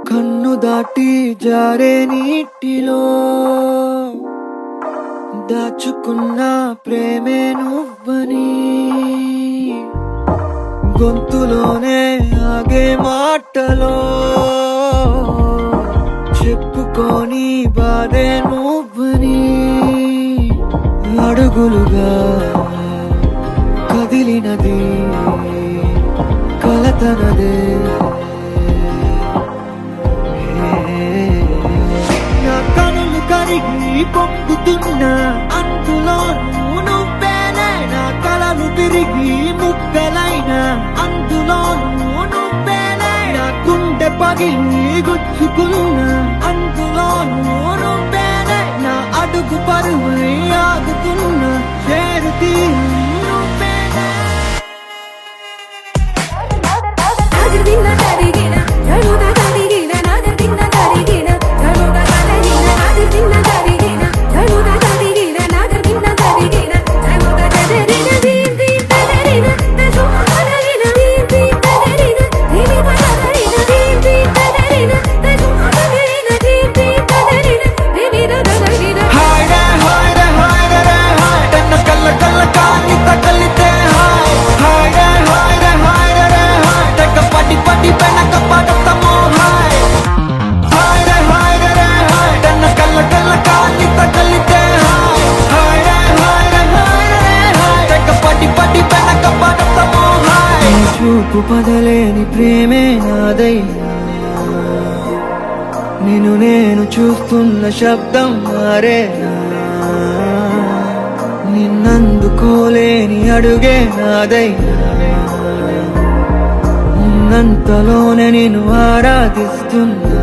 కన్ను దాటి జారే నీటిలో దాచుకున్న ప్రేమే నువ్వని గొంతులోనే ఆగే మాటలో చెప్పుకొని బాధే నువ్వని అడుగులుగా కదిలినది కలతనదే నా కనులు కరిగి పొంగుతున్నా అందులో నువ్వేనే నా కలలు తిరిగి ముక్కలైన అందులో నువ్వేనే నా గుండె పగిలి గుచ్చుకున్నా అందులో నువ్వేనే నా అడుగు పరువై ఆగుతున్నా చేరుతీ నువ్వేనే చూపు పదలేని ప్రేమే నాదైనా నేను చూస్తున్న శబ్దం మారేనా నిన్నందుకోలేని అడుగే నాదైనా ఉన్నంతలోనే నేను ఆరాధిస్తున్నా